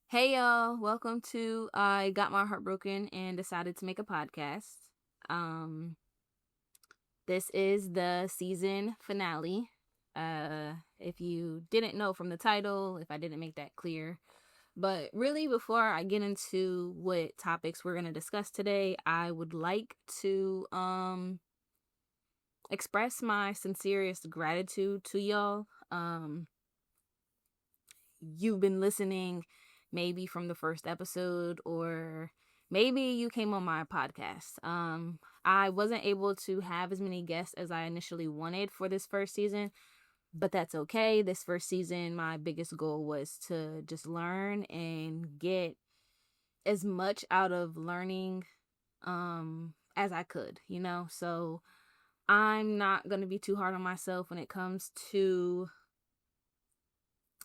Hey y'all, welcome to I Got My Heart Broken and Decided to Make a Podcast. Um this is the season finale. If you didn't know from the title, if I didn't make that clear. But really before I get into what topics we're going to discuss today, I would like to express my sincerest gratitude to y'all. You've been listening maybe from the first episode, or maybe you came on my podcast. I wasn't able to have as many guests as I initially wanted for this first season, but that's okay. This first season, my biggest goal was to just learn and get as much out of learning as I could, So I'm not going to be too hard on myself when it comes to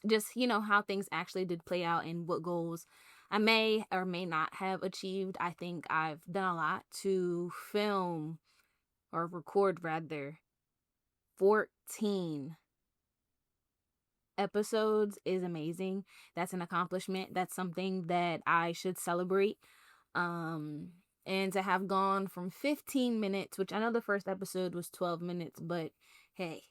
just how things actually did play out and what goals I may or may not have achieved. I think I've done a lot to film or record rather 14 episodes is amazing. That's an accomplishment. That's something that I should celebrate. um and to have gone from 15 minutes, which I know the first episode was 12 minutes, but hey.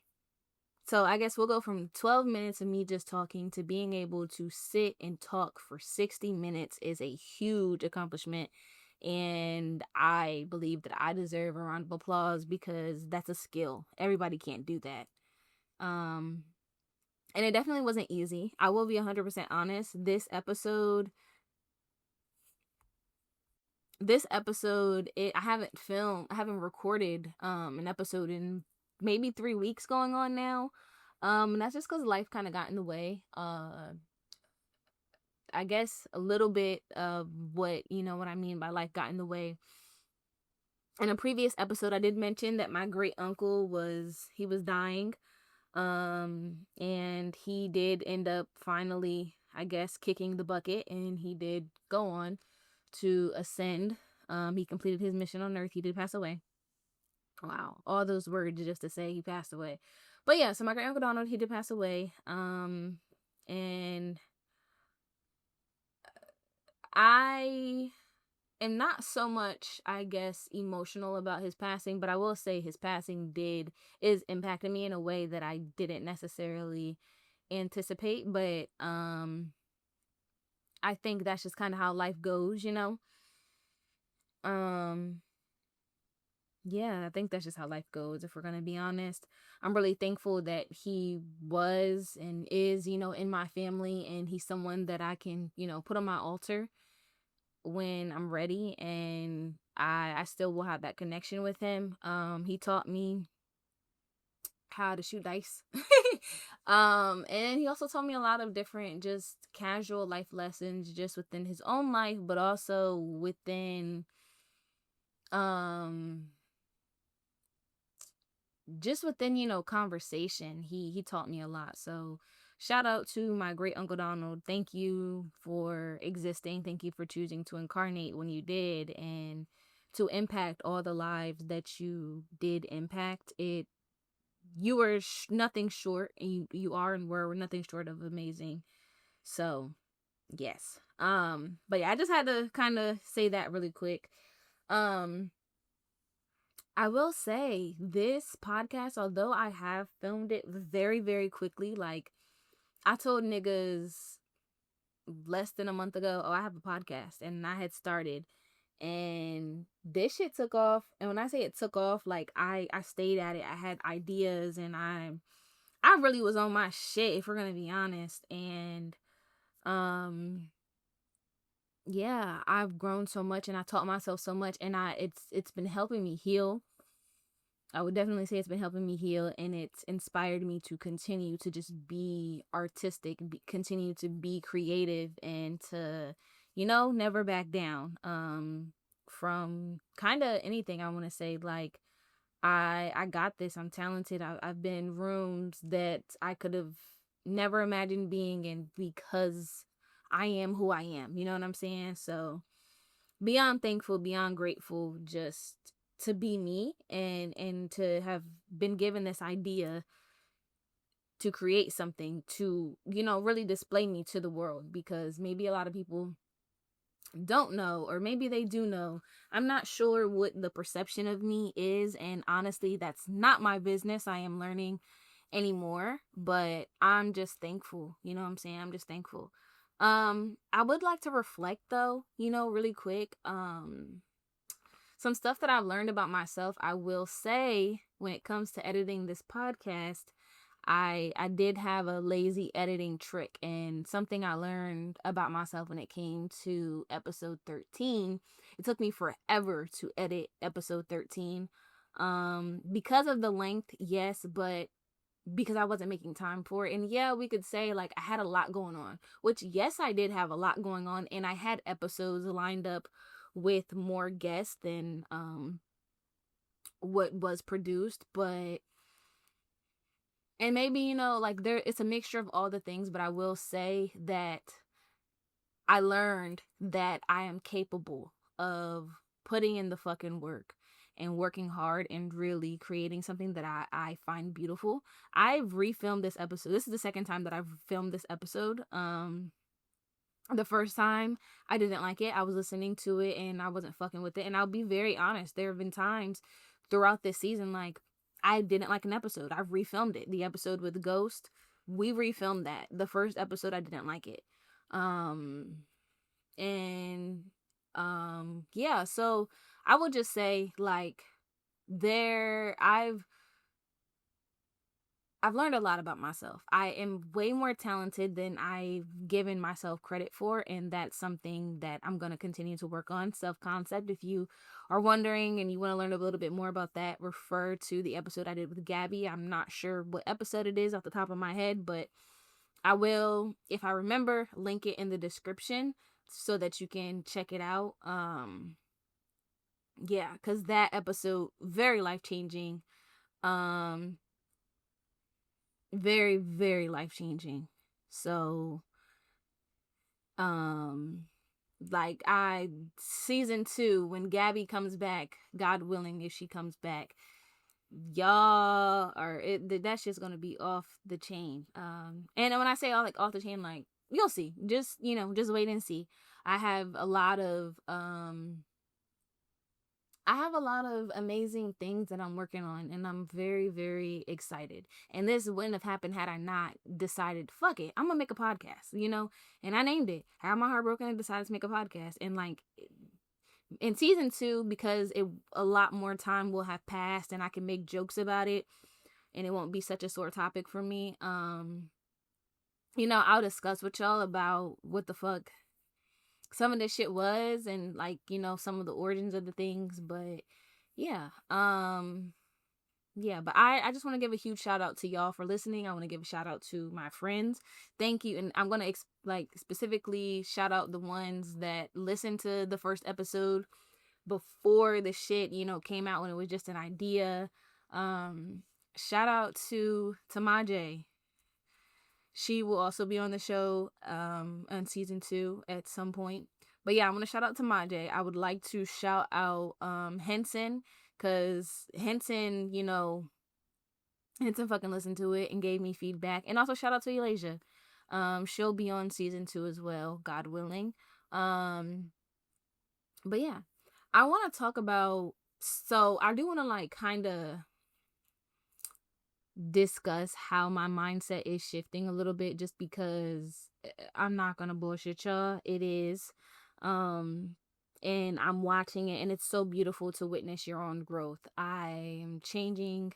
So I guess we'll go from 12 minutes of me just talking to being able to sit and talk for 60 minutes is a huge accomplishment. And I believe that I deserve a round of applause because that's a skill. Everybody can't do that. Um, and it definitely wasn't easy. I will be 100% honest. I haven't recorded an episode in maybe 3 weeks going on now. And that's just because life kind of got in the way. I guess a little bit of what I mean by life got in the way. In a previous episode, I did mention that my great uncle was dying. And he did end up finally, I guess, kicking the bucket, and he did go on to ascend. He completed his mission on Earth. He did pass away. Wow, all those words just to say he passed away. But yeah, so my great uncle Donald, he did pass away. And I am not so much, I guess, emotional about his passing, but I will say his passing is impacting me in a way that I didn't necessarily anticipate. But I think that's just kind of how life goes. Um yeah, I think that's just how life goes, if we're gonna be honest. I'm really thankful that he was and is, in my family, and he's someone that I can, put on my altar when I'm ready, and I still will have that connection with him. He taught me how to shoot dice. And he also taught me a lot of different just casual life lessons just within his own life, but also within um just within conversation. He taught me a lot. So shout out to my great uncle Donald. Thank you for existing. Thank you for choosing to incarnate when you did, and to impact all the lives that you did impact. You were nothing short, and you are and were nothing short of amazing. So yes. But yeah, I just had to kind of say that really quick. um I will say this podcast, although I have filmed it very, very quickly, like I told niggas less than a month ago, oh, I have a podcast, and I had started, and this shit took off. And when I say it took off, like I stayed at it. I had ideas, and I really was on my shit, if we're gonna be honest. And um yeah, I've grown so much, and I taught myself so much, and it's been helping me heal. I would definitely say it's been helping me heal, and it's inspired me to continue to just be artistic, continue to be creative, and to, never back down from kind of anything. I want to say, like, I got this. I'm talented. I've been in rooms that I could have never imagined being in because I am who I am. You know what I'm saying? So beyond thankful, beyond grateful, just to be me, and to have been given this idea to create something to, really display me to the world, because maybe a lot of people don't know, or maybe they do know. I'm not sure what the perception of me is, and honestly, that's not my business. I am learning anymore, but I'm just thankful. You know what I'm saying? I'm just thankful. I would like to reflect though, really quick. Some stuff that I've learned about myself, I will say, when it comes to editing this podcast, I did have a lazy editing trick, and something I learned about myself when it came to episode 13. It took me forever to edit episode 13. Because of the length, yes, but because I wasn't making time for it. And yeah, we could say like I had a lot going on, which yes, I did have a lot going on, and I had episodes lined up with more guests than what was produced, but and maybe, like there it's a mixture of all the things, but I will say that I learned that I am capable of putting in the fucking work and working hard and really creating something that I find beautiful. I've refilmed this episode. This is the second time that I've filmed this episode. The first time I didn't like it. I was listening to it and I wasn't fucking with it. And I'll be very honest, there have been times throughout this season like I didn't like an episode. I've refilmed it. The episode with Ghost, we refilmed that. The first episode I didn't like it. Um and yeah, so I would just say like there I've learned a lot about myself. I am way more talented than I've given myself credit for, and that's something that I'm going to continue to work on. Self-concept. If you are wondering and you want to learn a little bit more about that, refer to the episode I did with Gabby. I'm not sure what episode it is off the top of my head, but I will, if I remember, link it in the description so that you can check it out. Yeah, because that episode, very life-changing. Um, very, very life-changing. So, um, like season 2, when Gabby comes back, God willing, if she comes back, y'all are that's just gonna be off the chain. And when I say all like off the chain, like you'll see. Just just wait and see. I have a lot of amazing things that I'm working on, and I'm very, very excited. And this wouldn't have happened had I not decided, fuck it, I'm gonna make a podcast. And I named it. I had my heart broken and decided to make a podcast. And like in season 2, because a lot more time will have passed, and I can make jokes about it, and it won't be such a sore topic for me. I'll discuss with y'all about what the fuck some of this shit was, and like some of the origins of the things. But yeah, yeah, but I just want to give a huge shout out to y'all for listening. I want to give a shout out to my friends. Thank you. And I'm going to specifically shout out the ones that listened to the first episode before the shit came out, when it was just an idea. Shout out to Tamaje. She will also be on the show on season 2 at some point. But yeah, I'm gonna shout out to Maj. I would like to shout out Henson, because Henson fucking listened to it and gave me feedback. And also shout out to Elijah. She'll be on season 2 as well, God willing. But yeah, I want to talk about, so I do want to like kind of discuss how my mindset is shifting a little bit, just because I'm not gonna bullshit y'all, it is. And I'm watching it, and it's so beautiful to witness your own growth. I am changing,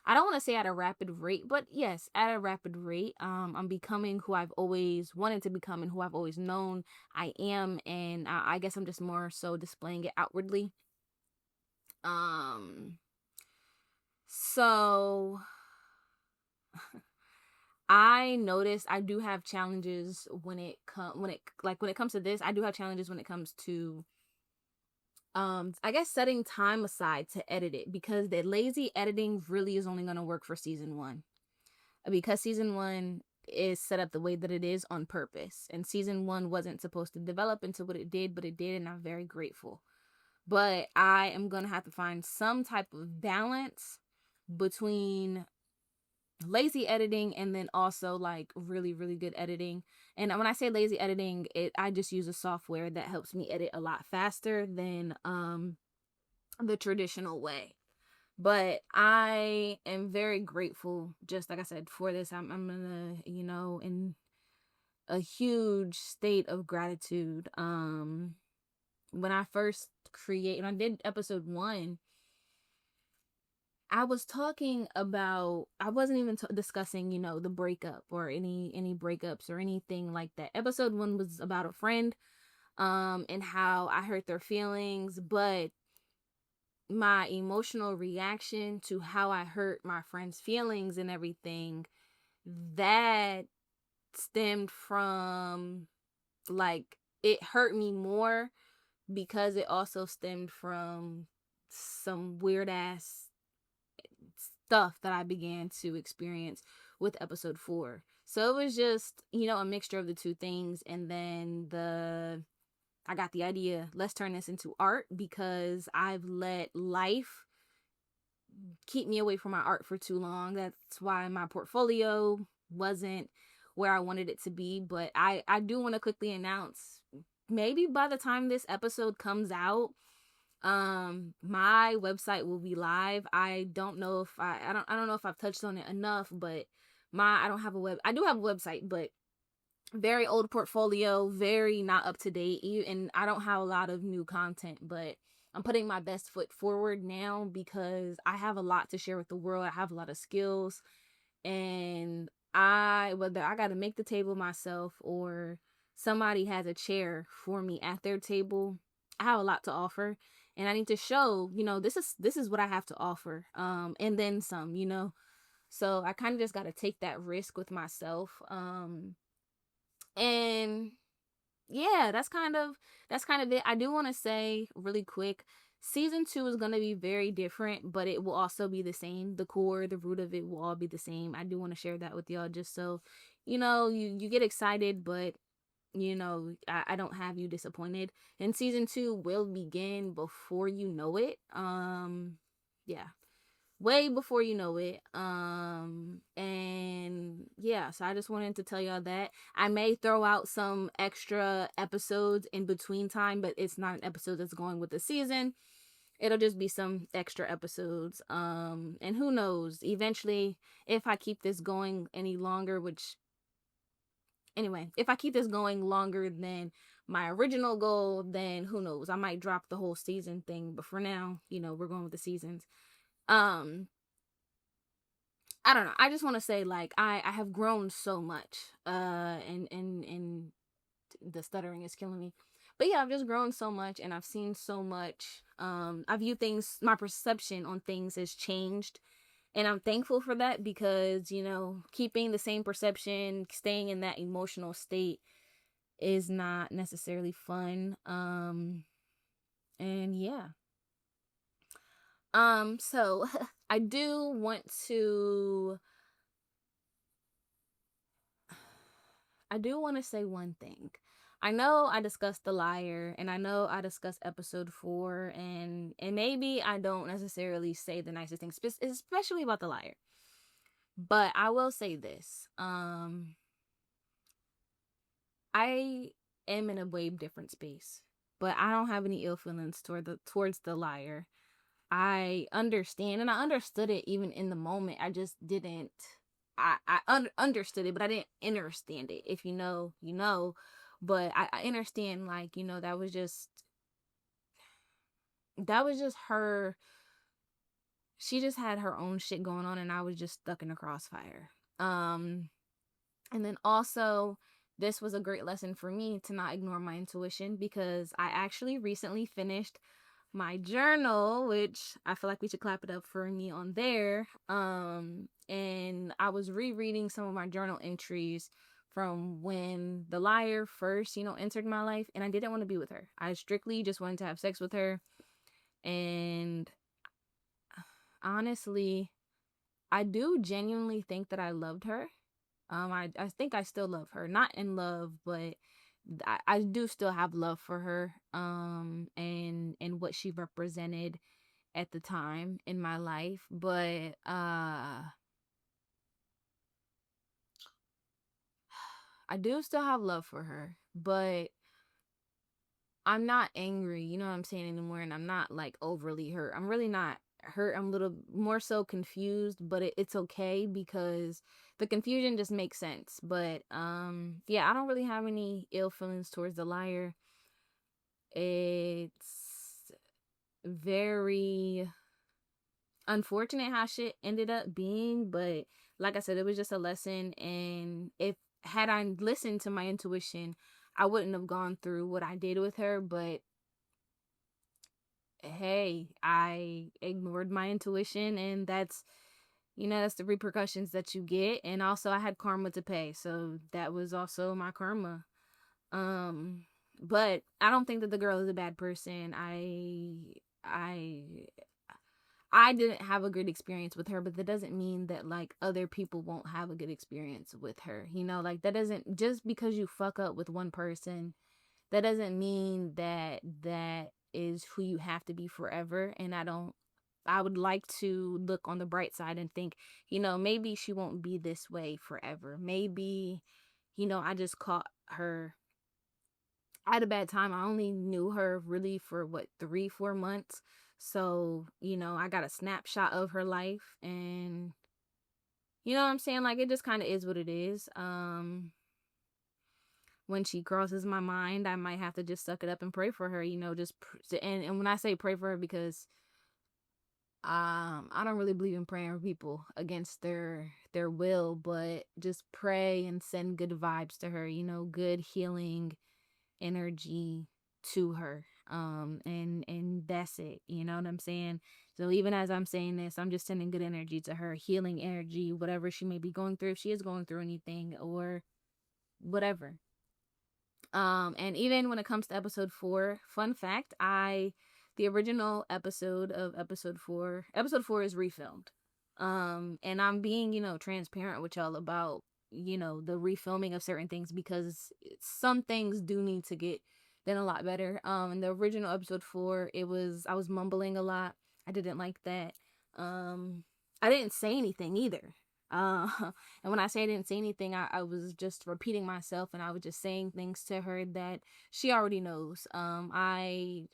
I don't want to say at a rapid rate, but yes, at a rapid rate. I'm becoming who I've always wanted to become and who I've always known I am, and I guess I'm just more so displaying it outwardly. So I noticed I do have challenges when it comes to this. I do have challenges when it comes to I guess setting time aside to edit it, because the lazy editing really is only going to work for season 1, because season 1 is set up the way that it is on purpose, and season 1 wasn't supposed to develop into what it did, but it did, and I'm very grateful. But I am going to have to find some type of balance between lazy editing, and then also like really really good editing. And when I say lazy editing, I just use a software that helps me edit a lot faster than the traditional way. But I am very grateful, just like I said, for this. I'm gonna, in a huge state of gratitude. When I first when I did episode 1, I was talking about, I wasn't even discussing, the breakup or any breakups or anything like that. Episode 1 was about a friend, and how I hurt their feelings, but my emotional reaction to how I hurt my friend's feelings and everything, that stemmed from, like, it hurt me more because it also stemmed from some weird ass stuff that I began to experience with episode 4. So it was just, a mixture of the two things. And then I got the idea, let's turn this into art, because I've let life keep me away from my art for too long. That's why my portfolio wasn't where I wanted it to be. But I do want to quickly announce, maybe by the time this episode comes out, my website will be live. I don't know if I don't know if I've touched on it enough, but I do have a website, but very old portfolio, very not up to date, and I don't have a lot of new content. But I'm putting my best foot forward now because I have a lot to share with the world. I have a lot of skills, and whether I got to make the table myself or somebody has a chair for me at their table, I have a lot to offer, and I need to show, this is what I have to offer, and then some, so I kind of just got to take that risk with myself, and yeah, that's kind of it. I do want to say really quick, season 2 is going to be very different, but it will also be the same. The core, the root of it will all be the same. I do want to share that with y'all, just so you get excited, but I don't have you disappointed. And season 2 will begin before you know it. Yeah, way before you know it. And yeah, so I just wanted to tell y'all that I may throw out some extra episodes in between time, but it's not an episode that's going with the season. It'll just be some extra episodes. And who knows, eventually, if I keep this going any longer, which anyway, if I keep this going longer than my original goal, then who knows, I might drop the whole season thing. But for now, we're going with the seasons. um I don't know. I just want to say, like, I have grown so much. And the stuttering is killing me. But yeah, I've just grown so much, and I've seen so much. I view things, my perception on things has changed, and I'm thankful for that, because keeping the same perception, staying in that emotional state is not necessarily fun. And yeah. So I do want to say one thing. I know I discussed The Liar, and I know I discussed episode 4, and maybe I don't necessarily say the nicest things, especially about The Liar. But I will say this. I am in a way different space, but I don't have any ill feelings towards The Liar. I understand, and I understood it even in the moment. I just didn't. I understood it, but I didn't understand it. If you know, you know. But I understand, like, that was just her. She just had her own shit going on, and I was just stuck in the crossfire. And then also, this was a great lesson for me to not ignore my intuition, because I actually recently finished my journal, which I feel like we should clap it up for me on there. And I was rereading some of my journal entries from when The Liar first, entered my life, and I didn't want to be with her. I strictly just wanted to have sex with her. And honestly, I do genuinely think that I loved her. I think I still love her. Not in love, but I do still have love for her. And what she represented at the time in my life. But I do still have love for her, but I'm not angry, you know what I'm saying, anymore, and I'm not like overly hurt. I'm really not hurt. I'm a little more so confused, but it's okay because the confusion just makes sense. But yeah, I don't really have any ill feelings towards the liar. It's very unfortunate how shit ended up being, but like I said, it was just a lesson. And if had I listened to my intuition, I wouldn't have gone through what I did with her. But hey, I ignored my intuition, and that's the repercussions that you get. And also, I had karma to pay, so that was also my karma. Um, but I don't think that the girl is a bad person. I I didn't have a good experience with her, but that doesn't mean that like other people won't have a good experience with her. Like that doesn't, just because you fuck up with one person, that doesn't mean that that is who you have to be forever. And I would like to look on the bright side and think, maybe she won't be this way forever. Maybe, I just caught her at a bad time. I only knew her really for what, 3 4 months. So I got a snapshot of her life, and you know what I'm saying, like, it just kind of is what it is. When she crosses my mind, I might have to just suck it up and pray for her, and when I say pray for her, because I don't really believe in praying for people against their will, but just pray and send good vibes to her, good healing energy to her. And that's it, you know what I'm saying? So even as I'm saying this, I'm just sending good energy to her, healing energy, whatever she may be going through, if she is going through anything or whatever. And even when it comes to episode 4, fun fact, the original episode of episode 4 is refilmed. And I'm being, transparent with y'all about, the refilming of certain things, because some things do need to get done a lot better. In the original episode 4, I was mumbling a lot. I didn't like that. I didn't say anything either. Uh, and when I say I didn't say anything, I was just repeating myself, and I was just saying things to her that she already knows. I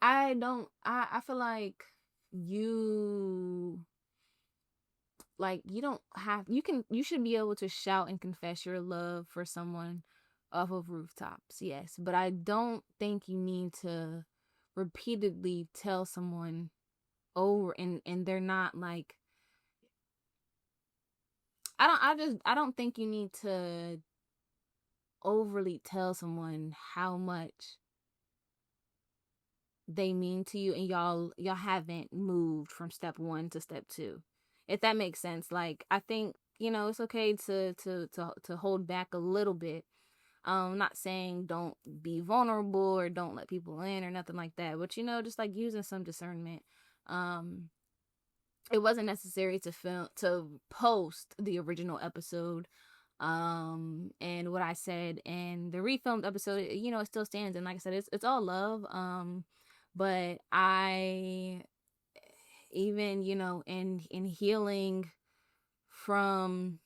don't, I feel like you, you don't have, you should be able to shout and confess your love for someone off of rooftops, yes. But I don't think you need to repeatedly tell someone over, and they're not like, I don't think you need to overly tell someone how much they mean to you, and y'all haven't moved from step 1 to step 2. If that makes sense. Like, I think, it's okay to hold back a little bit. Not saying don't be vulnerable or don't let people in or nothing like that, but just like using some discernment. Um it wasn't necessary to post the original episode, and what I said in the refilmed episode, it still stands. And like I said, it's all love. But I, even, in healing from,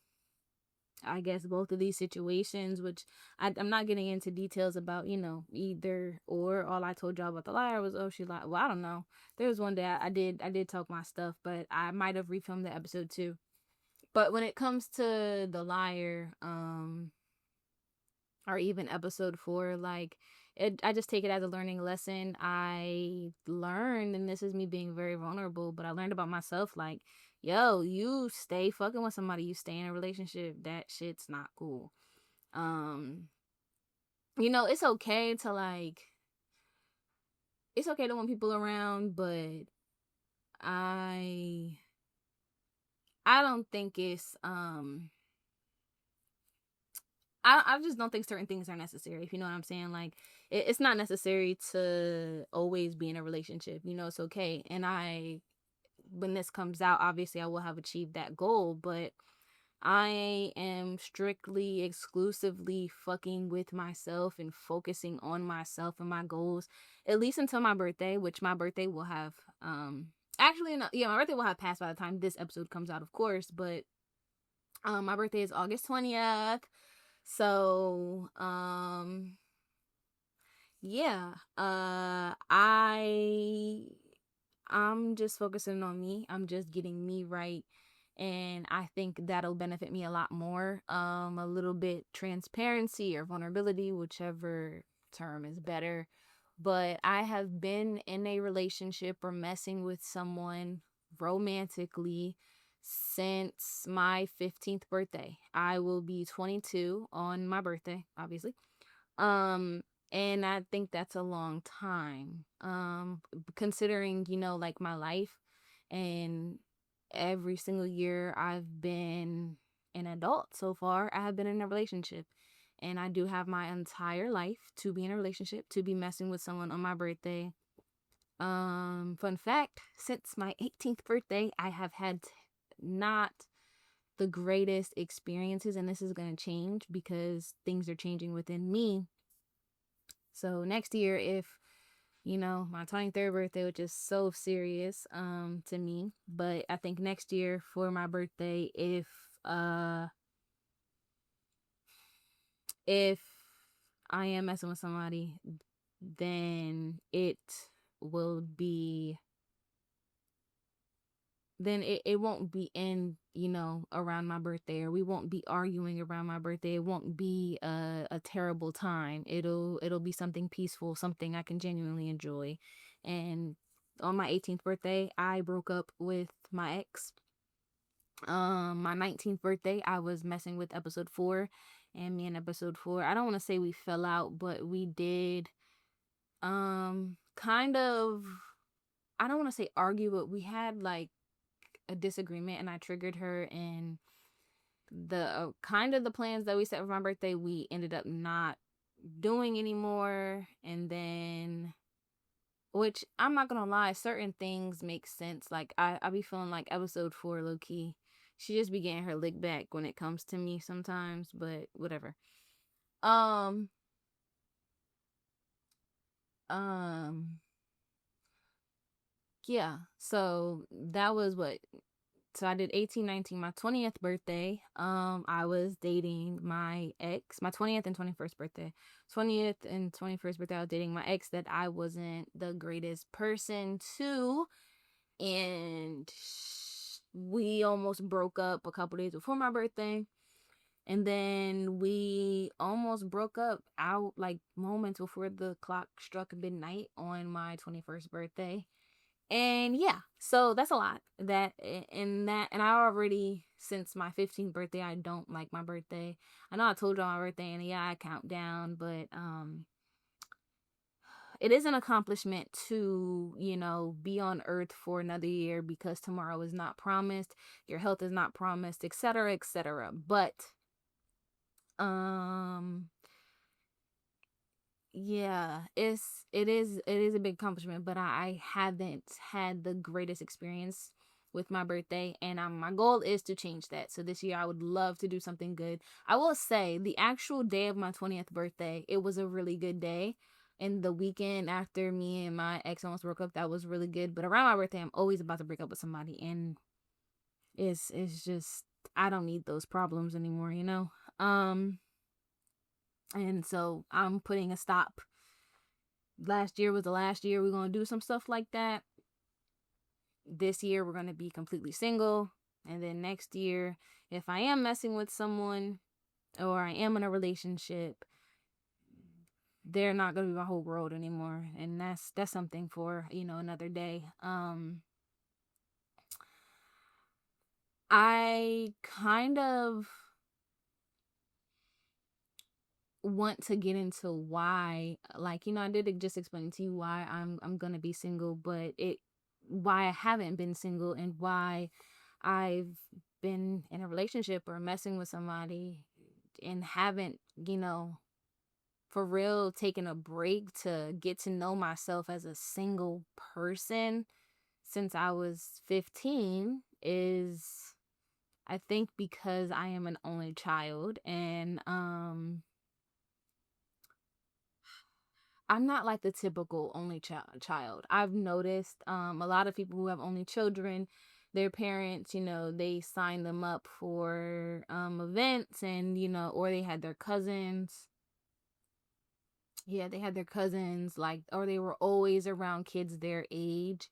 I guess, both of these situations, which I'm not getting into details about, either or. All I told y'all about the liar was, oh, she lied. Well, I don't know. There was one day I did talk my stuff, but I might have refilmed the episode too. But when it comes to the liar, or even episode 4, like, I just take it as a learning lesson. I learned, and this is me being very vulnerable, but I learned about myself, like, yo, you stay fucking with somebody, you stay in a relationship, that shit's not cool. um it's okay to, like, it's okay to want people around, but i I don't think it's I just don't think certain things are necessary, if you know what I'm saying. Like, it's not necessary to always be in a relationship. It's okay. And when this comes out, obviously I will have achieved that goal, but I am strictly, exclusively fucking with myself and focusing on myself and my goals, at least until my birthday, which my birthday will have, actually, no, yeah, my birthday will have passed by the time this episode comes out, of course, but My birthday is August 20th. So, yeah. I'm just focusing on me. I'm just getting me right. And I think that'll benefit me a lot more. A little bit transparency or vulnerability, whichever term is better. But I have been in a relationship or messing with someone romantically since my 15th birthday. I will be 22 on my birthday, obviously. Um, and I think that's a long time. Considering, like my life and every single year I've been an adult so far, I have been in a relationship. And I do have my entire life to be in a relationship, to be messing with someone on my birthday. Fun fact, since my 18th birthday, I have had not the greatest experiences, and this is going to change because things are changing within me. So next year, if my 23rd birthday, which is so serious to me, but I think next year for my birthday, if I am messing with somebody, then will be it won't be in around my birthday, or we won't be arguing around my birthday. It won't be a terrible time. It'll be something peaceful, something I can genuinely enjoy. And on my 18th birthday, I broke up with my ex. My 19th birthday, I was messing with episode 4, and me and episode 4, I don't want to say we fell out, but we did kind of, I don't want to say argue, but we had like a disagreement, and I triggered her, and the kind of the plans that we set for my birthday, we ended up not doing anymore. And then, which I'm not gonna lie, certain things make sense. Like I be feeling like episode 4 low key, she just be getting her lick back when it comes to me sometimes, but whatever. um um yeah, so that was what. So I did 18, 19, my 20th birthday. I was dating my ex, my 20th and 21st birthday. 20th and 21st birthday, I was dating my ex that I wasn't the greatest person to. And we almost broke up a couple days before my birthday. And then we almost broke up out like moments before the clock struck midnight on my 21st birthday. And yeah, so that's a lot. And I already, since my 15th birthday, I don't like my birthday. I know I told you on my birthday, and yeah, I count down, but it is an accomplishment to be on earth for another year, because tomorrow is not promised, your health is not promised, etc., etc. But um yeah, it is a big accomplishment, but I haven't had the greatest experience with my birthday, and my goal is to change that. So this year I would love to do something good. I will say the actual day of my 20th birthday, it was a really good day. And the weekend after me and my ex almost broke up, that was really good. But around my birthday, I'm always about to break up with somebody, and it's just, I don't need those problems anymore. Um and so I'm putting a stop. Last year was the last year we're going to do some stuff like that. This year we're going to be completely single. And then next year, if I am messing with someone or I am in a relationship, they're not going to be my whole world anymore. And that's something for, another day. I kind of want to get into why, like, I did just explain to you why I'm gonna be single, but why I haven't been single, and why I've been in a relationship or messing with somebody and haven't, for real taken a break to get to know myself as a single person since I was 15, is, I think, because I am an only child. And I'm not like the typical only child. I've noticed a lot of people who have only children, their parents, they signed them up for events, and or they had their cousins. Yeah, they had their cousins, like, or they were always around kids their age,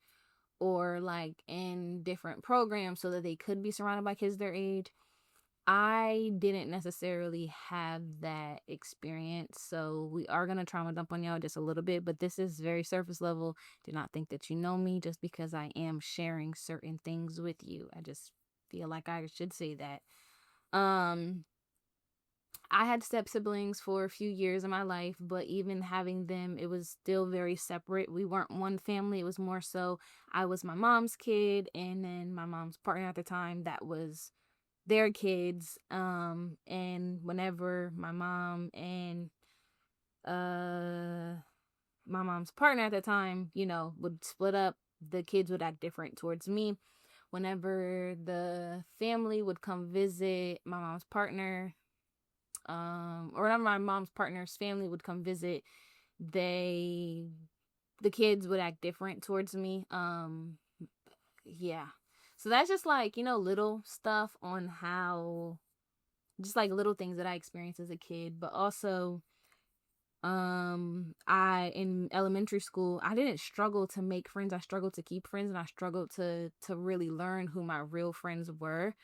or like in different programs so that they could be surrounded by kids their age. I didn't necessarily have that experience, so we are going to trauma dump on y'all just a little bit, but this is very surface level. Do not think that you know me just because I am sharing certain things with you. I just feel like I should say that. Um, I had step siblings for a few years in my life, but even having them, it was still very separate. We weren't one family. It was more so I was my mom's kid, and then my mom's partner at the time, that was their kids. And whenever uh my mom's partner at the time, would split up, the kids would act different towards me. Whenever the family would come visit my mom's partner, or whenever my mom's partner's family would come visit, they the kids would act different towards me. Yeah. So that's just like, little stuff on how, just like little things that I experienced as a kid. But also, I in elementary school, I didn't struggle to make friends. I struggled to keep friends, and I struggled to really learn who my real friends were.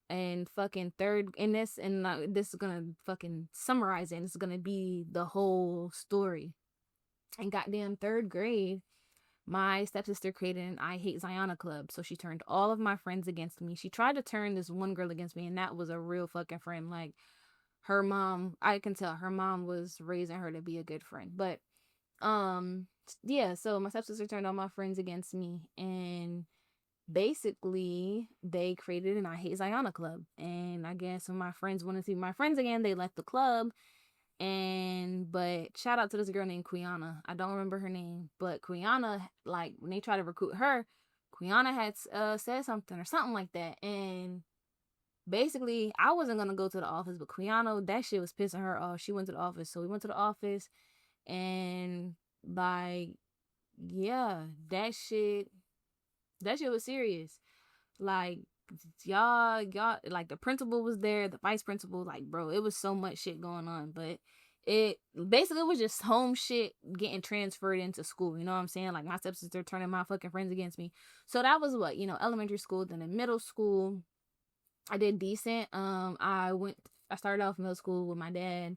And fucking third in this, and this is gonna fucking summarize it, and it's gonna be the whole story. In goddamn third grade, my stepsister created an I Hate Zyona club. So she turned all of my friends against me. She tried to turn this one girl against me, and that was a real fucking friend. Like, her mom, I can tell her mom was raising her to be a good friend. But yeah, so my stepsister turned all my friends against me, and basically they created an I Hate Zyona club. And I guess when my friends wanted to see my friends again, they left the club. And but shout out to this girl named Quiana. I don't remember her name, but Quiana, like, when they tried to recruit her, Quiana had said something or something like that. And basically, I wasn't gonna go to the office, but Quiana, that shit was pissing her off. She went to the office, so we went to the office, and like, yeah, that shit was serious. Like, y'all, like, the principal was there, the vice principal, like, bro, it was so much shit going on. But it basically was just home shit getting transferred into school. You know what I'm saying? Like, my stepsister turning my fucking friends against me. So that was what, elementary school. Then in middle school, I did decent. I started off middle school with my dad,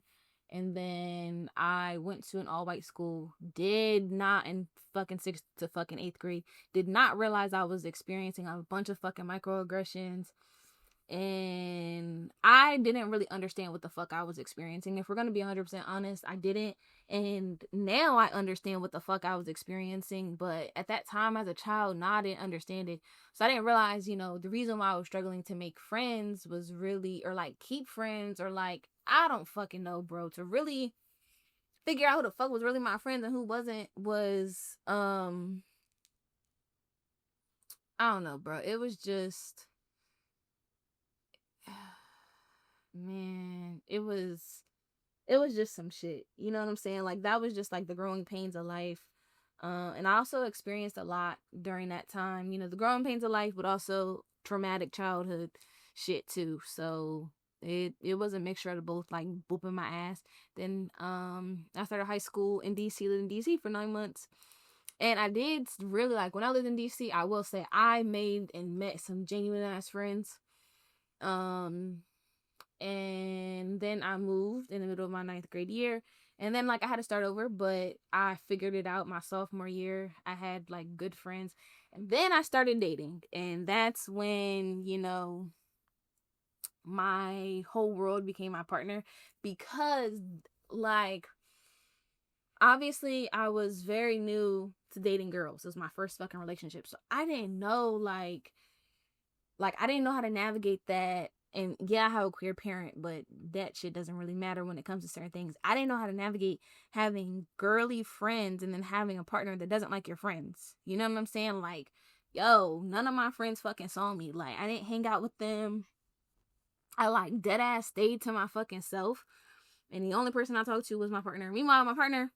and then I went to an all white school. Did not, in fucking sixth to fucking eighth grade, did not realize I was experiencing a bunch of fucking microaggressions, and I didn't really understand what the fuck I was experiencing. If we're gonna be 100% honest, I didn't. And now I understand what the fuck I was experiencing, but at that time as a child, I didn't understand it. So I didn't realize, the reason why I was struggling to make friends was really, or like keep friends, or like, I don't fucking know, bro, to really figure out who the fuck was really my friends and who wasn't, was I don't know, bro. It was just, man, it was just some shit. You know what I'm saying? Like, that was just like the growing pains of life. And I also experienced a lot during that time, the growing pains of life, but also traumatic childhood shit too. So it was a mixture of the both, like booping my ass. Then I started high school in DC, lived in DC for 9 months. And I did really, like, when I lived in DC, I will say I made and met some genuine ass friends. Um and then I moved in the middle of my ninth grade year, and then, like, I had to start over, but I figured it out my sophomore year. I had like good friends, and then I started dating, and that's when, my whole world became my partner. Because, like, obviously I was very new to dating girls. It was my first fucking relationship, so I didn't know, like, I didn't know how to navigate that. And yeah, I have a queer parent, but that shit doesn't really matter when it comes to certain things. I didn't know how to navigate having girly friends and then having a partner that doesn't like your friends. You know what I'm saying? Like, yo, none of my friends fucking saw me. Like, I didn't hang out with them. I, like, dead ass stayed to my fucking self. And the only person I talked to was my partner. Meanwhile, my partner,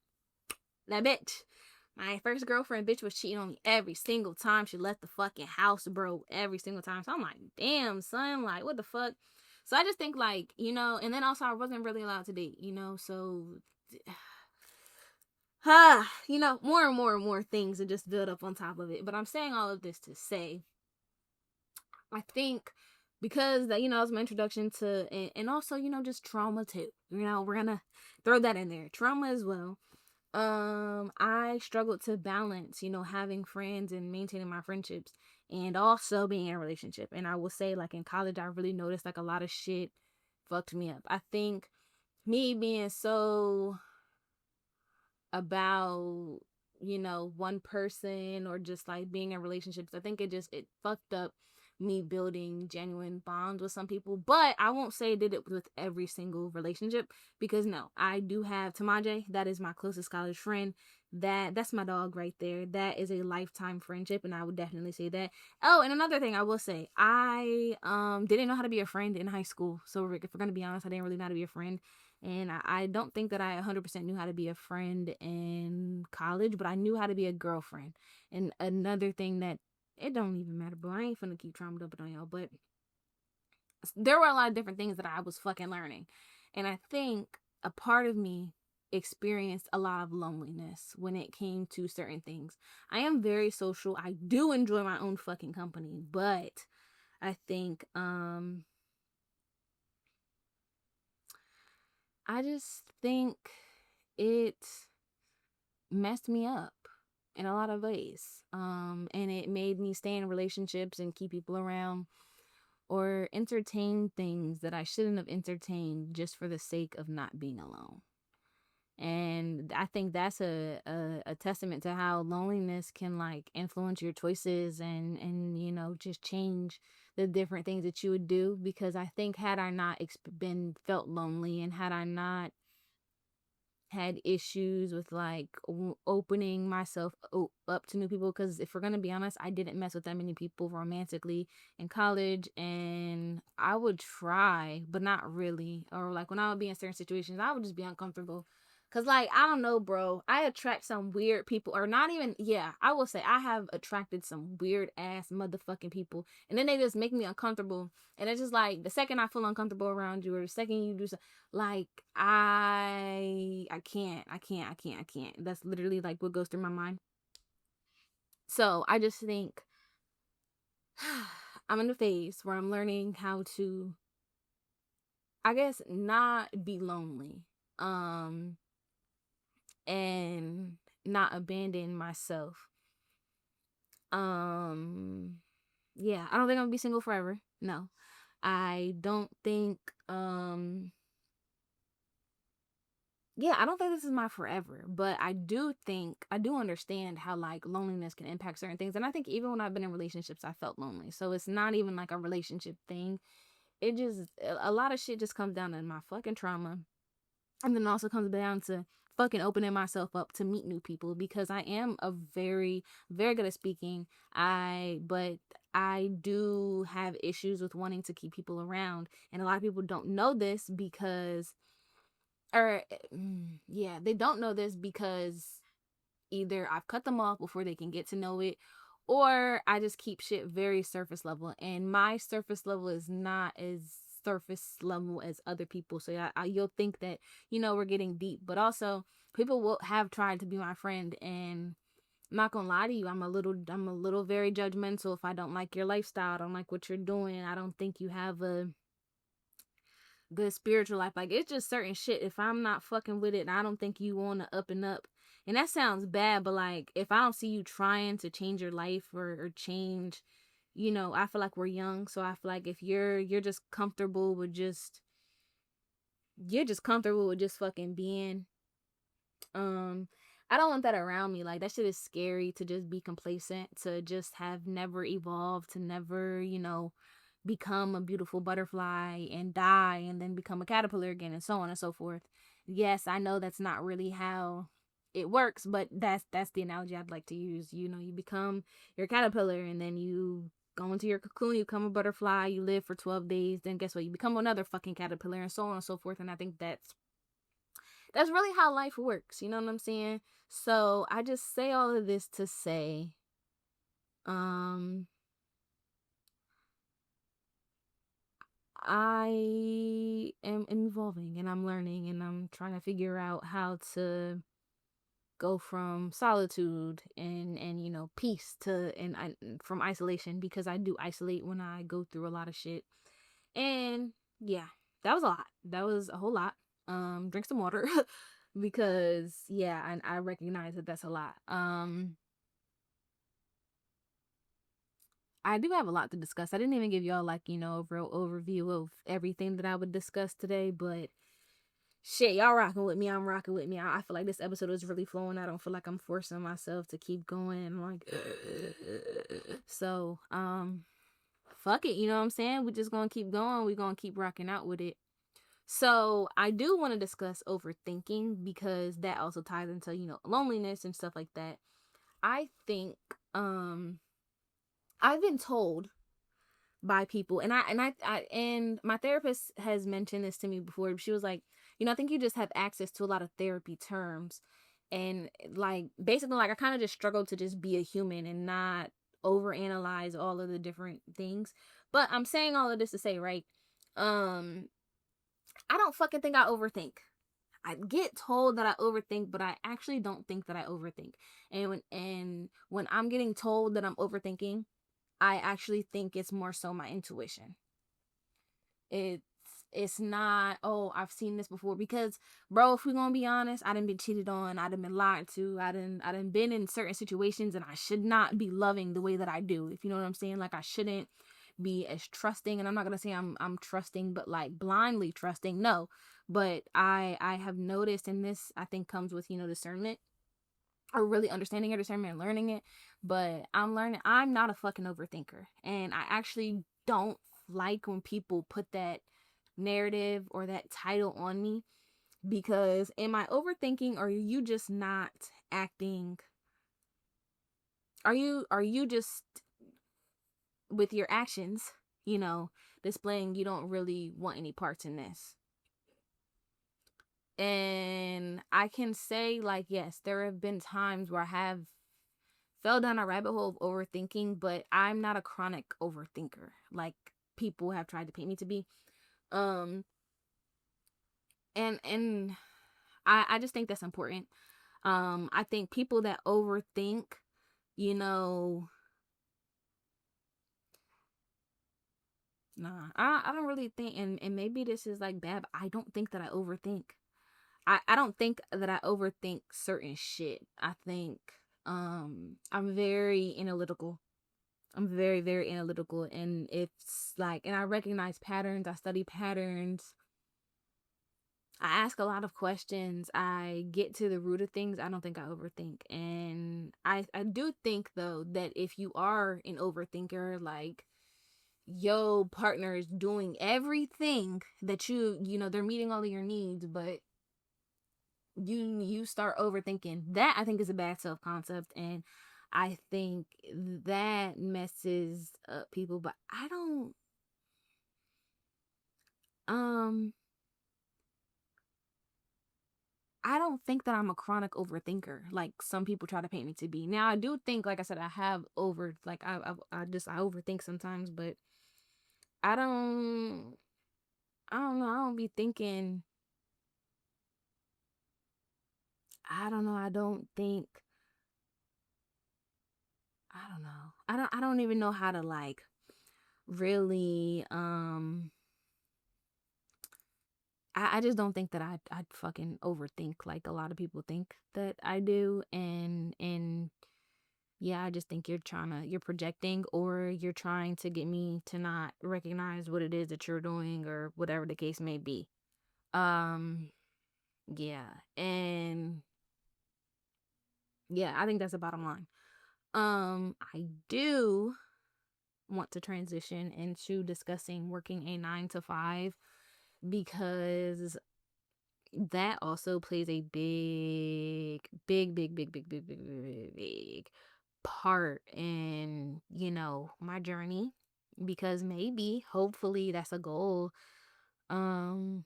that bitch. My first girlfriend, bitch, was cheating on me every single time she left the fucking house, bro. Every single time. So I'm like, damn, son, like, what the fuck? So I just think, like, and then also I wasn't really allowed to date, so, more and more and more things that just build up on top of it. But I'm saying all of this to say, I think because that, that was my introduction to, and also, just trauma too. We're gonna throw that in there. Trauma as well. I struggled to balance, having friends and maintaining my friendships and also being in a relationship. And I will say, like, in college, I really noticed like a lot of shit fucked me up. I think me being so about, one person or just like being in relationships, I think it fucked up me building genuine bonds with some people. But I won't say I did it with every single relationship, because no, I do have Tamaje. That is my closest college friend. That's my dog right there. That is a lifetime friendship, and I would definitely say that. Oh, and another thing I will say, I didn't know how to be a friend in high school. So if we're gonna be honest, I didn't really know how to be a friend. And I don't think that I 100% knew how to be a friend in college, but I knew how to be a girlfriend. And another thing that, it don't even matter, bro. I ain't finna keep trying to dump it on y'all, but there were a lot of different things that I was fucking learning. And I think a part of me experienced a lot of loneliness when it came to certain things. I am very social. I do enjoy my own fucking company, but I think I just think it messed me up in a lot of ways. And it made me stay in relationships and keep people around or entertain things that I shouldn't have entertained just for the sake of not being alone. And I think that's a testament to how loneliness can like influence your choices and just change the different things that you would do. Because I think had I not been felt lonely, and had I not had issues with like opening myself up to new people, because if we're gonna be honest, I didn't mess with that many people romantically in college, and I would try but not really, or like when I would be in certain situations I would just be uncomfortable, because like I don't know, bro, I attract some weird people, or not even, yeah, I will say I have attracted some weird ass motherfucking people, and then they just make me uncomfortable. And it's just like the second I feel uncomfortable around you, or the second you do something, like I can't. That's literally like what goes through my mind. So I just think I'm in a phase where I'm learning how to, I guess, not be lonely, um and not abandon myself. um yeah, I don't think I'm gonna be single forever. No, I don't think, yeah, I don't think this is my forever, but I do understand how like loneliness can impact certain things. And I think even when I've been in relationships, I felt lonely. So it's not even like a relationship thing. It just, a lot of shit just comes down to my fucking trauma. And then also comes down to fucking opening myself up to meet new people, because I am a very, very good at speaking. But I do have issues with wanting to keep people around. And a lot of people don't know this because, or yeah, they don't know this because either I've cut them off before they can get to know it, or I just keep shit very surface level, and my surface level is not as surface level as other people. So you'll think that we're getting deep, but also people will have tried to be my friend, and I'm not gonna lie to you, I'm a little very judgmental. If I don't like your lifestyle, I don't like what you're doing, I don't think you have a good spiritual life. Like, it's just certain shit. If I'm not fucking with it, and I don't think you want to up and up. And that sounds bad, but like, if I don't see you trying to change your life, or change, I feel like we're young. So I feel like if you're just comfortable with just fucking being, um, I don't want that around me. Like, that shit is scary, to just be complacent, to just have never evolved, to never, become a beautiful butterfly and die and then become a caterpillar again, and so on and so forth. Yes, I know that's not really how it works, but that's the analogy I'd like to use. You become your caterpillar, and then you go into your cocoon, you become a butterfly, you live for 12 days, then guess what? You become another fucking caterpillar, and so on and so forth. And I think that's really how life works. You know what I'm saying? So I just say all of this to say, um, I am evolving and I'm learning and I'm trying to figure out how to go from solitude and peace to from isolation, because I do isolate when I go through a lot of shit. And yeah, that was a lot. That was a whole lot. Drink some water because yeah, and I recognize that that's a lot. I do have a lot to discuss. I didn't even give y'all like, a real overview of everything that I would discuss today, but shit, y'all rocking with me. I'm rocking with me. I feel like this episode is really flowing. I don't feel like I'm forcing myself to keep going. Like, so, fuck it. You know what I'm saying? We're just gonna keep going. We're gonna keep rocking out with it. So, I do want to discuss overthinking because that also ties into, loneliness and stuff like that. I think, I've been told by people, and my therapist has mentioned this to me before. She was like, I think you just have access to a lot of therapy terms, and like basically like I kind of just struggle to just be a human and not overanalyze all of the different things. But I'm saying all of this to say, right, um I don't fucking think I overthink. I get told that I overthink, but I actually don't think that I overthink. And when I'm getting told that I'm overthinking, I actually think it's more so my intuition. It's it's not, oh, I've seen this before. Because, bro, if we're gonna be honest, I done been cheated on, I done been lied to, I done been in certain situations, and I should not be loving the way that I do. If you know what I'm saying? Like, I shouldn't be as trusting, and I'm not gonna say I'm trusting, but like blindly trusting. No. But I have noticed, and this I think comes with, discernment, or really understanding your discernment and learning it. But I'm learning I'm not a fucking overthinker. And I actually don't like when people put that narrative or that title on me, because am I overthinking, or are you just not acting, are you just with your actions, you know displaying you don't really want any parts in this? And I can say, like, yes, there have been times where I have fell down a rabbit hole of overthinking, but I'm not a chronic overthinker like people have tried to paint me to be. Um and I just think that's important. I think people that overthink, you know, nah, I don't really think, and maybe this is like bad, but I don't think that I overthink. I don't think that I overthink certain shit. I think I'm very analytical. I'm very, very analytical, and it's like, and I recognize patterns, I study patterns, I ask a lot of questions, I get to the root of things. I don't think I overthink. And I do think though that if you are an overthinker, like your partner is doing everything that they're meeting all of your needs, but you start overthinking, that I think is a bad self concept. And I think that messes up people. But um I don't think that I'm a chronic overthinker like some people try to paint me to be. Now I do think, like I said, I have over, like I overthink sometimes, but I don't I don't know. I don't be thinking. I don't know. I don't think. I don't know. I don't even know how to like really. I just don't think that I fucking overthink like a lot of people think that I do. And yeah, I just think you're projecting, or you're trying to get me to not recognize what it is that you're doing, or whatever the case may be. Um, yeah. And yeah, I think that's the bottom line. I do want to transition into discussing working a 9 to 5, because that also plays a big, big, big, big, big, big, big, big, big part in, my journey. Because maybe, hopefully, that's a goal. Um,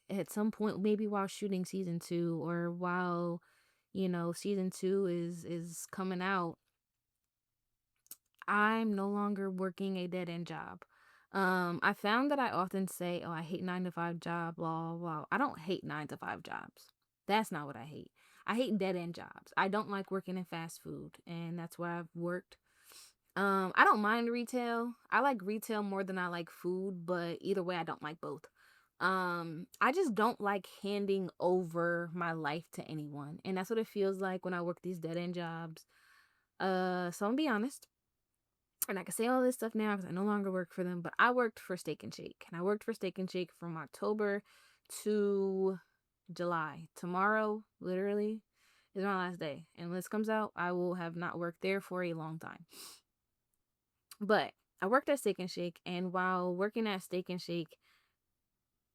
at some point, maybe while shooting season 2, or while, season 2 is coming out, I'm no longer working a dead end job. I found that I often say, "Oh, I hate 9 to 5 job, blah blah blah." I don't hate 9 to 5 jobs. That's not what I hate. I hate dead end jobs. I don't like working in fast food, and that's where I've worked. I don't mind retail. I like retail more than I like food, but either way, I don't like both. I just don't like handing over my life to anyone, and that's what it feels like when I work these dead end jobs. So I'm gonna be honest, and I can say all this stuff now because I no longer work for them, but I worked for Steak and Shake, and I worked for Steak and Shake from October to July. Tomorrow, literally, is my last day, and when this comes out, I will have not worked there for a long time. But I worked at Steak and Shake, and while working at Steak and Shake,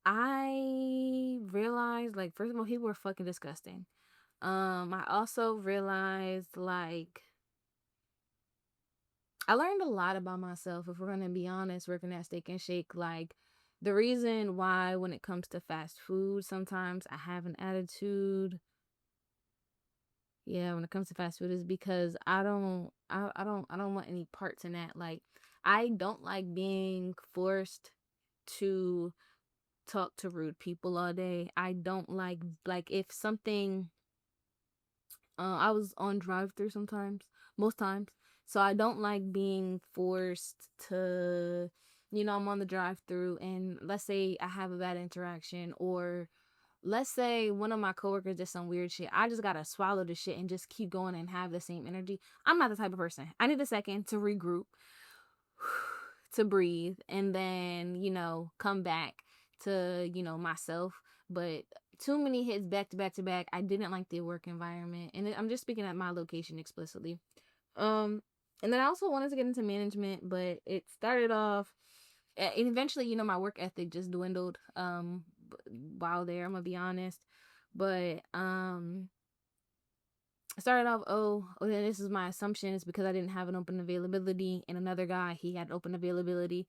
I realized, like, first of all, people were fucking disgusting. I also realized, like, I learned a lot about myself, if we're gonna be honest, working at Steak and Shake. Like, the reason why when it comes to fast food, sometimes I have an attitude. Yeah, when it comes to fast food is because I don't want any parts in that. Like, I don't like being forced to talk to rude people all day. I don't like if something I was on drive through sometimes, most times. So I don't like being forced to, I'm on the drive through, and let's say I have a bad interaction, or let's say one of my coworkers did some weird shit. I just gotta swallow the shit and just keep going and have the same energy. I'm not the type of person. I need a second to regroup, to breathe, and then, come back to, myself. But too many hits back to back to back. I didn't like the work environment. And I'm just speaking at my location explicitly. Um, and then I also wanted to get into management, but it started off, and eventually, my work ethic just dwindled while there, I'm gonna be honest. But I started off, and this is my assumption, is because I didn't have an open availability, and another guy, he had open availability,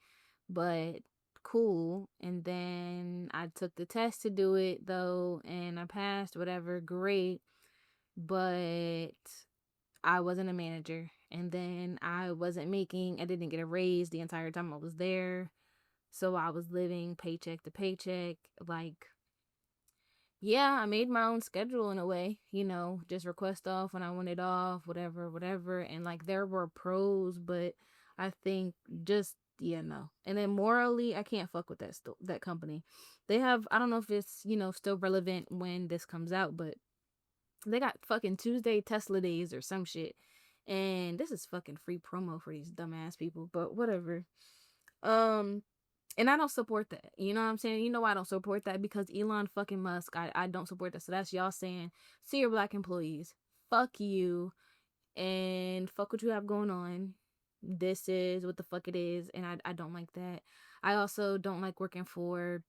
but cool. And then I took the test to do it though, and I passed, whatever, great. But I wasn't a manager, and then I didn't get a raise the entire time I was there. So I was living paycheck to paycheck. Like, yeah, I made my own schedule in a way, just request off when I wanted off, whatever, whatever. And like, there were pros, but I think just, yeah, no. And then morally, I can't fuck with that company. They have, I don't know if it's, still relevant when this comes out, but they got fucking Tuesday Tesla days or some shit. And this is fucking free promo for these dumbass people, but whatever. Um, and I don't support that. You know what I'm saying? You know why I don't support that? Because Elon fucking Musk, I don't support that. So that's y'all saying, see your black employees. Fuck you. And fuck what you have going on. This is what the fuck it is. And I don't like that. I also don't like working for,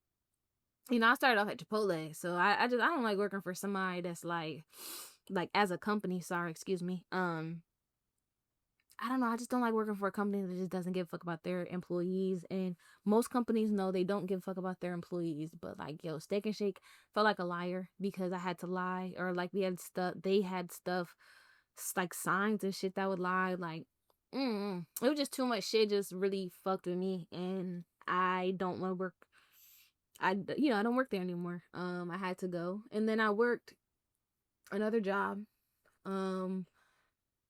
I started off at Chipotle. So I don't like working for somebody that's like as a company, sorry, excuse me. I don't know. I just don't like working for a company that just doesn't give a fuck about their employees. And most companies know they don't give a fuck about their employees. But like, yo, Steak and Shake felt like a liar because I had to lie, or like they had stuff like signs and shit that would lie. Like, it was just too much shit. Just really fucked with me, and I don't want to work. I don't work there anymore. I had to go, and then I worked another job. Um,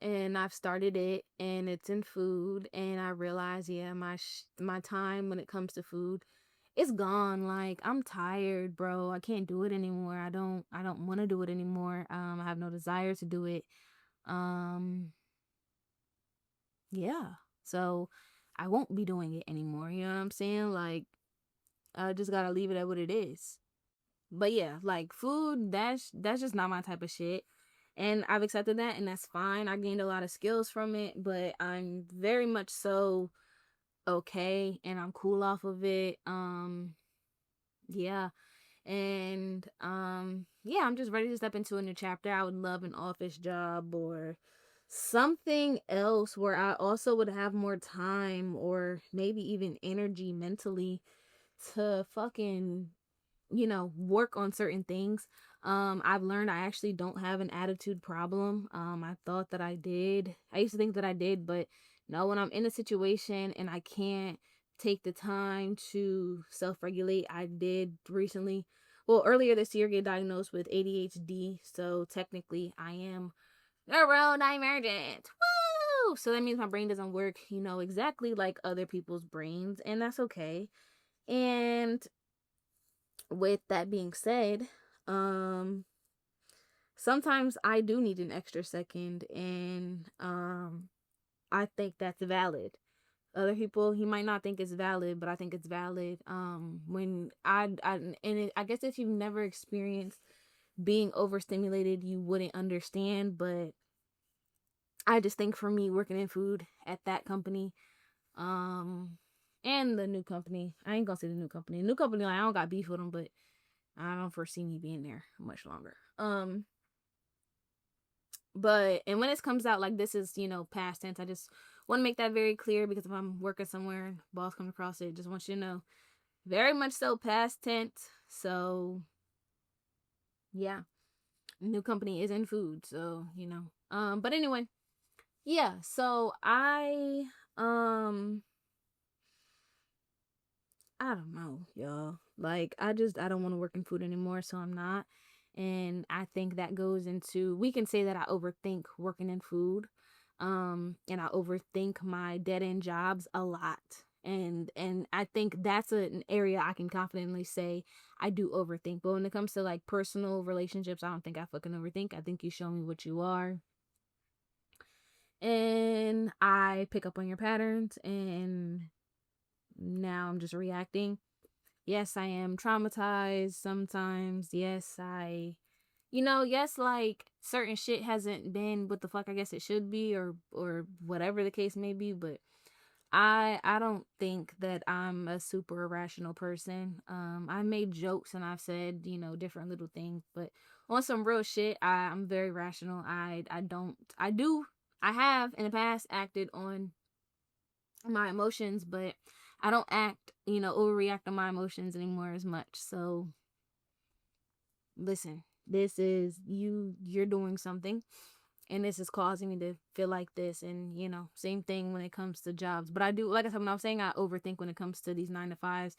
and I've started it, and it's in food, and I realize, yeah, my time when it comes to food, it's gone. Like, I'm tired, bro. I can't do it anymore. I don't want to do it anymore. I have no desire to do it. Um yeah. So I won't be doing it anymore. You know what I'm saying? Like, I just got to leave it at what it is. But yeah, like food, that's just not my type of shit. And I've accepted that, and that's fine. I gained a lot of skills from it, but I'm very much so okay, and I'm cool off of it. Yeah. And yeah, I'm just ready to step into a new chapter. I would love an office job or something else where I also would have more time, or maybe even energy mentally, to fucking work on certain things. I've learned I actually don't have an attitude problem. I thought that I did. I used to think that I did, but no, when I'm in a situation and I can't take the time to self regulate, I did recently, well, earlier this year, get diagnosed with ADHD. So technically, I am neurodivergent. Woo! So that means my brain doesn't work, exactly like other people's brains, and that's okay. And with that being said, um sometimes I do need an extra second, and I think that's valid. Other people, he might not think it's valid, but I think it's valid. When I guess if you've never experienced being overstimulated, you wouldn't understand. But I just think for me, working in food at that company, um, and the new company, I ain't gonna say the new company. The new company, like, I don't got beef with them, but I don't foresee me being there much longer. But and when it comes out like this is, past tense, I just want to make that very clear, because if I'm working somewhere and boss comes across it, just want you to know, very much so past tense. So yeah, new company is in food, so but anyway, yeah, so um I don't know, y'all. Like, I don't want to work in food anymore, so I'm not. And I think that goes into, we can say that I overthink working in food. And I overthink my dead end jobs a lot. And I think that's an area I can confidently say I do overthink. But when it comes to like personal relationships, I don't think I fucking overthink. I think you show me what you are, and I pick up on your patterns, and now I'm just reacting. Yes, I am traumatized sometimes. Yes, yes, like certain shit hasn't been what the fuck I guess it should be, or whatever the case may be, but I don't think that I'm a super irrational person. I made jokes and I've said, different little things, but on some real shit, I'm very rational. I have in the past acted on my emotions, but I don't overreact on my emotions anymore as much. So listen, this is you're doing something, and this is causing me to feel like this. And same thing when it comes to jobs. But I do, like I said, when I'm saying I overthink when it comes to these 9 to 5s,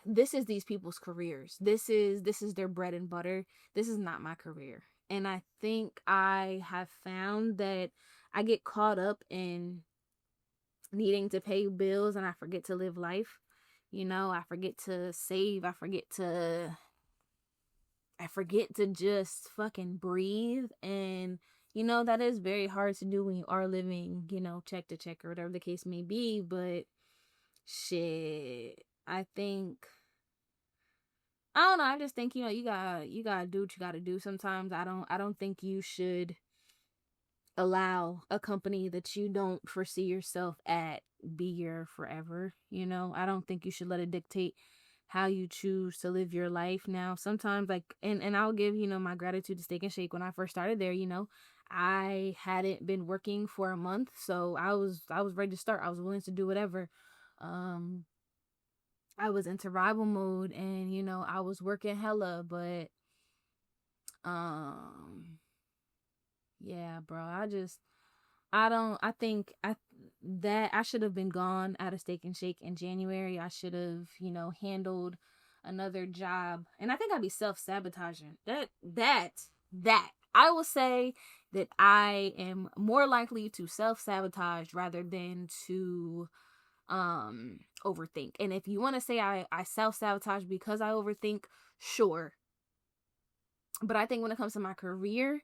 this is these people's careers. This is their bread and butter. This is not my career. And I think I have found that I get caught up in needing to pay bills, and I forget to live life. I forget to save. I forget to just fucking breathe. And that is very hard to do when you are living, check to check, or whatever the case may be. But shit, I don't know, I just think, you gotta do what you gotta do. Sometimes I don't think you should allow a company that you don't foresee yourself at be your forever. I don't think you should let it dictate how you choose to live your life. Now sometimes, like, and I'll give my gratitude to Steak and Shake. When I first started there, I hadn't been working for a month, so I was ready to start. I was willing to do whatever. um I was in survival mode, and I was working hella. But um yeah, bro, I don't. I think I should have been gone out of Steak and Shake in January. I should have, handled another job, and I think I'd be self sabotaging. That I will say that I am more likely to self sabotage rather than to overthink. And if you want to say I self sabotage because I overthink, sure. But I think when it comes to my career,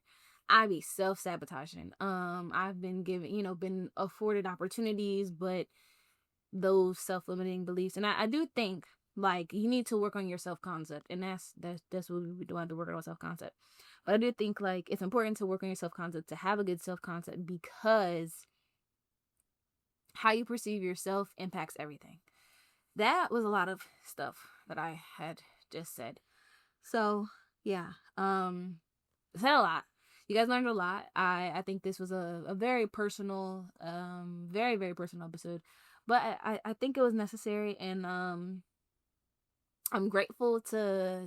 I be self sabotaging. I've been given, been afforded opportunities, but those self limiting beliefs, and I do think, like, you need to work on your self concept, and that's what we do, have to work on our self concept. But I do think, like, it's important to work on your self concept, to have a good self concept, because how you perceive yourself impacts everything. That was a lot of stuff that I had just said. So yeah, said a lot. You guys learned a lot. I think this was a very personal, very, very personal episode. But I think it was necessary. And I'm grateful to,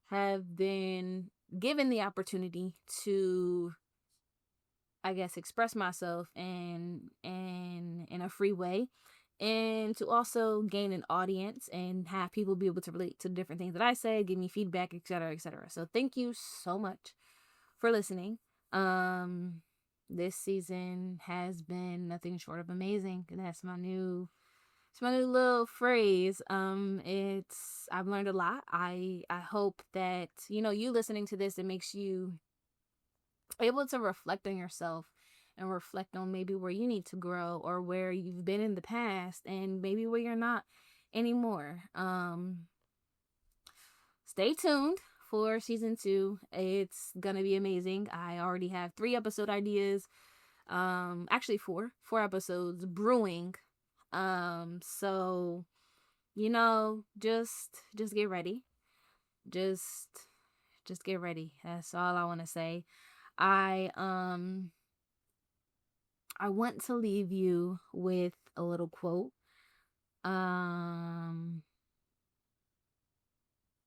have been given the opportunity to, I guess, express myself in a free way, and to also gain an audience and have people be able to relate to different things that I say, give me feedback, etc., etc. So thank you so much for listening. Um, this season has been nothing short of amazing, and that's my new little phrase. It's I've learned a lot. I hope that you listening to this, it makes you able to reflect on yourself and reflect on maybe where you need to grow or where you've been in the past and maybe where you're not anymore. Stay tuned for season 2. It's gonna be amazing. I already have 3 episode ideas. Actually 4 episodes brewing. So just get ready. Just just get ready. That's all I want to say. I um I want to leave you with a little quote. Um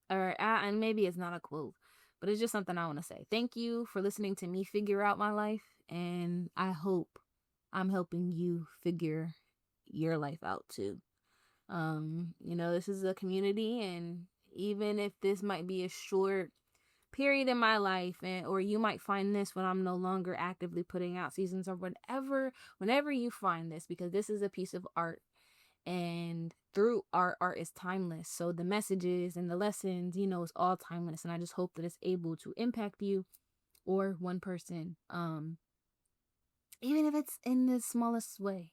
and maybe it's not a quote, but it's just something I want to say. Thank you for listening to me figure out my life, and I hope I'm helping you figure your life out too. This is a community, and even if this might be a short period in my life, and or you might find this when I'm no longer actively putting out seasons, or whenever you find this, because this is a piece of art, and through art is timeless. So the messages and the lessons, it's all timeless, and I just hope that it's able to impact you or one person, even if it's in the smallest way,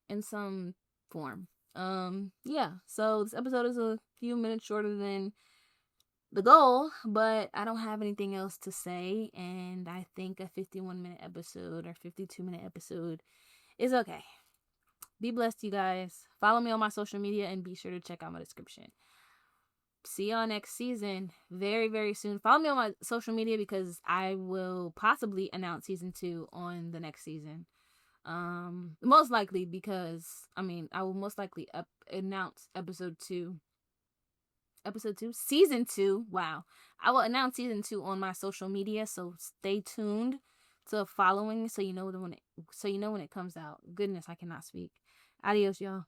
in some form. Yeah, so this episode is a few minutes shorter than the goal, but I don't have anything else to say, and I think a 51-minute episode or 52-minute episode is okay. Be blessed, you guys. Follow me on my social media and be sure to check out my description. See y'all next season very, very soon. Follow me on my social media because I will possibly announce season 2 on the next season. Most likely because I will most likely announce season 2. Wow. I will announce season 2 on my social media, so stay tuned to following so you know when it comes out. Goodness, I cannot speak. Adios, y'all.